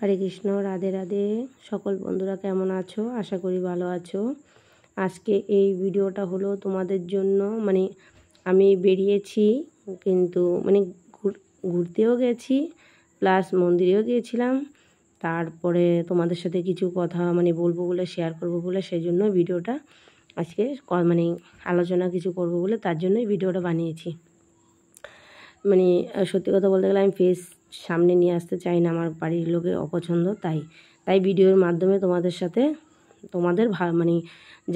हरे कृष्ण राधे राधे सकल बंधुरा केमन आछो आशा करी भालो आछो। आजके এই ভিডিওটা হলো তোমাদের জন্য মানে আমি বেরিয়েছি কিন্তু মানে ঘুরতেও গেছি প্লাস মন্দিরেও গিয়েছিলাম, তারপরে তোমাদের সাথে কিছু কথা মানে বলবো বলে শেয়ার করব বলে সেই জন্য ভিডিওটা আজকে মানে আলোচনা কিছু করব বলে তার জন্যই ভিডিওটা বানিয়েছি। মানে সত্যি কথা বলতে গেলে আমি ফেস সামনে নিয়ে আসতে চাই না, আমার বাড়ির লোকের অপছন্দ, তাই ভিডিওর মাধ্যমে তোমাদের সাথে তোমাদের মানে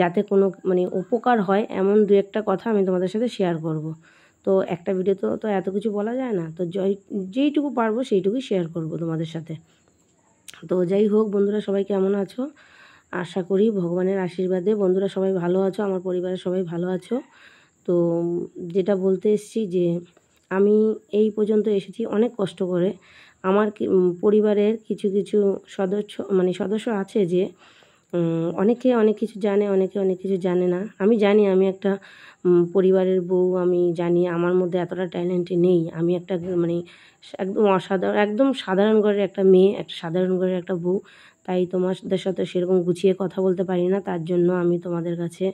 যাতে কোনো মানে উপকার হয় এমন দু একটা কথা আমি তোমাদের সাথে শেয়ার করব। তো একটা ভিডিও তো এত কিছু বলা যায় না, তো যেইটুকু পারবো সেইটুকুই শেয়ার করব তোমাদের সাথে। তো যাই হোক বন্ধুরা, সবাই কেমন আছো? আশা করি ভগবানের আশীর্বাদে বন্ধুরা সবাই ভালো আছো, আমার পরিবারের সবাই ভালো আছো। তো যেটা বলতে এসেছি যে আমি এই পর্যন্ত এসেছি অনেক কষ্ট করে। আমার পরিবারের কিছু কিছু সদস্য আছে যে অনেকে অনেক কিছু জানে, অনেকে অনেক কিছু জানে না। আমি জানি আমি একটা পরিবারের বউ, আমি জানি আমার মধ্যে এতটা ট্যালেন্ট নেই। আমি একটা মানে একদম সাধারণ ঘরের একটা মেয়ে, একটা সাধারণ ঘরের একটা বউ, তাই তোমাদের সাথে সেরকম গুছিয়ে কথা বলতে পারি না। তার জন্য আমি তোমাদের কাছে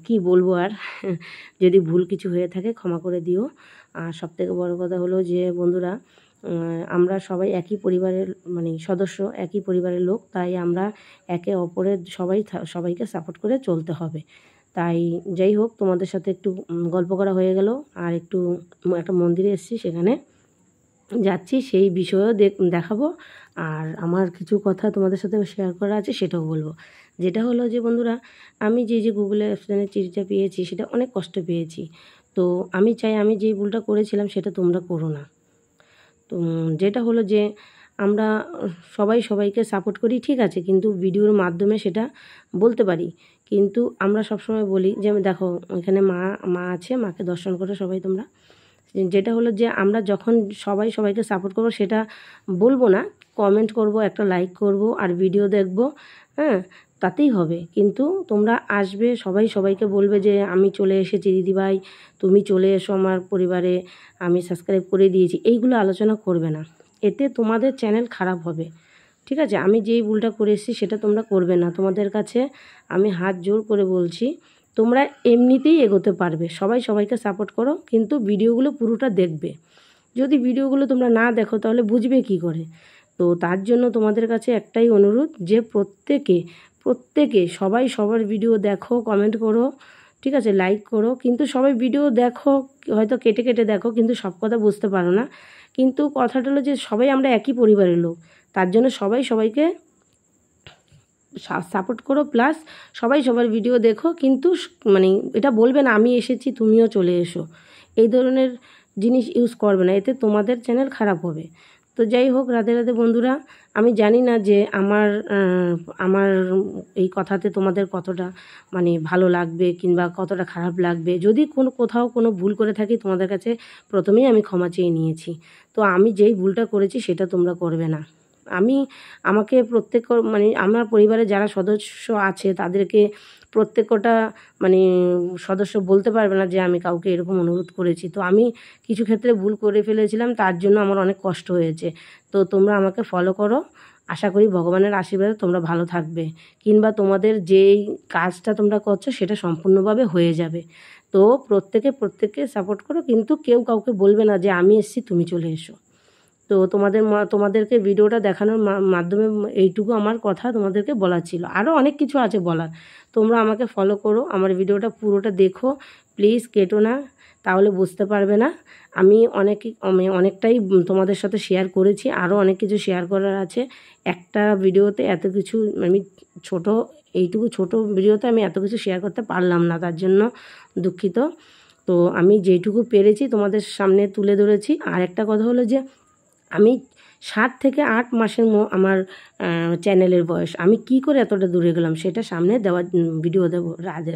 কি বলবো আর যদি ভুল কিছু হয়ে থাকে ক্ষমা করে দিও। আর সবথেকে বড় কথা হলো যে বন্ধুরা, আমরা সবাই একই পরিবারের মানে সদস্য, একই পরিবারের লোক, তাই আমরা একে অপরের সবাইকে সাপোর্ট করে চলতে হবে। তাই যাই হোক, তোমাদের সাথে একটু গল্প করা হয়ে গেল। আর একটা মন্দিরে এসেছি, সেখানে যাচ্ছি, সেই বিষয়েও দেখাবো। আর আমার কিছু কথা তোমাদের সাথে শেয়ার করা আছে, সেটাও বলবো। যেটা হলো যে বন্ধুরা, আমি যে গুগলে অপশানের চিঠিটা পেয়েছি সেটা অনেক কষ্ট পেয়েছি। তো আমি চাই আমি যে ভুলটা করেছিলাম সেটা তোমরা করো না। তো যেটা হলো যে আমরা সবাই সবাইকে সাপোর্ট করি, ঠিক আছে, কিন্তু ভিডিওর মাধ্যমে সেটা বলতে পারি। কিন্তু আমরা সবসময় বলি যে দেখো এখানে মা আছে, মাকে দর্শন করো সবাই তোমরা। যেটা হলো যে আমরা যখন সবাইকে সাপোর্ট করবো সেটা বলবো না, কমেন্ট করব, একটা লাইক করব আর ভিডিও দেখব, হ্যাঁ, তাতেই হবে। কিন্তু তোমরা আসবে, সবাইকে বলবে যে আমি চলে এসেছি দিদিভাই, তুমি চলে এসো আমার পরিবারে, আমি সাবস্ক্রাইব করে দিয়েছি, এইগুলো আলোচনা করবে না। এতে তোমাদের চ্যানেল খারাপ হবে, ঠিক আছে। আমি যেই ভুলটা করে এসেছি সেটা তোমরা করবে না। তোমাদের কাছে আমি হাত জোর করে বলছি, তোমরা এমনিতেই এগোতে পারবে। সবাইকে সাপোর্ট করো, কিন্তু ভিডিওগুলো পুরোটা দেখবে। যদি ভিডিওগুলো তোমরা না দেখো তাহলে বুঝবে কি করে? তো তার জন্য তোমাদের কাছে একটাই অনুরোধ যে প্রত্যেকে সবাই সবার ভিডিও দেখো, কমেন্ট করো, ঠিক আছে, লাইক করো। কিন্তু সবাই ভিডিও দেখো, হয়তো কেটে কেটে দেখো, কিন্তু সব কথা বুঝতে পারো না। কিন্তু কথাটা হলো যে সবাই আমরা একই পরিবারের লোক, তার জন্য সবাইকে সাপোর্ট করো, প্লাস সবার ভিডিও দেখো। কিন্তু মানে এটা বলবে না আমি এসেছি তুমিও চলে এসো, এই ধরনের জিনিস ইউজ করবে না, এতে তোমাদের চ্যানেল খারাপ হবে। তো যাই হোক, রাধে রাধে বন্ধুরা। আমি জানি না যে আমার এই কথাতে তোমাদের কতটা মানে ভালো লাগবে কিংবা কতটা খারাপ লাগবে। যদি কোথাও কোনো ভুল করে থাকি তোমাদের কাছে প্রথমেই আমি ক্ষমা চেয়ে নিয়েছি। তো আমি যেই ভুলটা করেছি সেটা তোমরা করবে না। আমাকে মানে আমার পরিবারে যারা সদস্য আছে তাদেরকে প্রত্যেকটা মানে সদস্য বলতে পারবে না যে আমি কাউকে এরকম অনুরোধ করেছি। তো আমি কিছু ক্ষেত্রে ভুল করে ফেলেছিলাম, তার জন্য আমার অনেক কষ্ট হয়েছে। তো তোমরা আমাকে ফলো করো, আশা করি ভগবানের আশীর্বাদে তোমরা ভালো থাকবে, কিংবা তোমাদের যেই কাজটা তোমরা করছো সেটা সম্পূর্ণভাবে হয়ে যাবে। তো প্রত্যেককে সাপোর্ট করো, কিন্তু কেউ কাউকে বলবে না যে আমি এসেছি তুমি চলে এসো। তো তোমাদেরকে ভিডিওটা দেখানোর মাধ্যমে এইটুকু আমার কথা তোমাদেরকে বলার ছিল। আরও অনেক কিছু আছে বলার। তোমরা আমাকে ফলো করো, আমার ভিডিওটা পুরোটা দেখো, প্লিজ কেটো না, তাহলে বুঝতে পারবে না। আমি অনেকটাই তোমাদের সাথে শেয়ার করেছি, আরও অনেক কিছু শেয়ার করার আছে। একটা ভিডিওতে এত কিছু আমি এইটুকু ছোট ভিডিওতে আমি এত কিছু শেয়ার করতে পারলাম না, তার জন্য দুঃখিত। তো আমি যেইটুকু পেরেছি তোমাদের সামনে তুলে ধরেছি। আর একটা কথা হলো যে আমি 7 থেকে 8 মাসের আমার চ্যানেলের বয়স। আমি কি করে এতটা দূরে গেলাম সেটা সামনে ভিডিও দেবো। রাধে।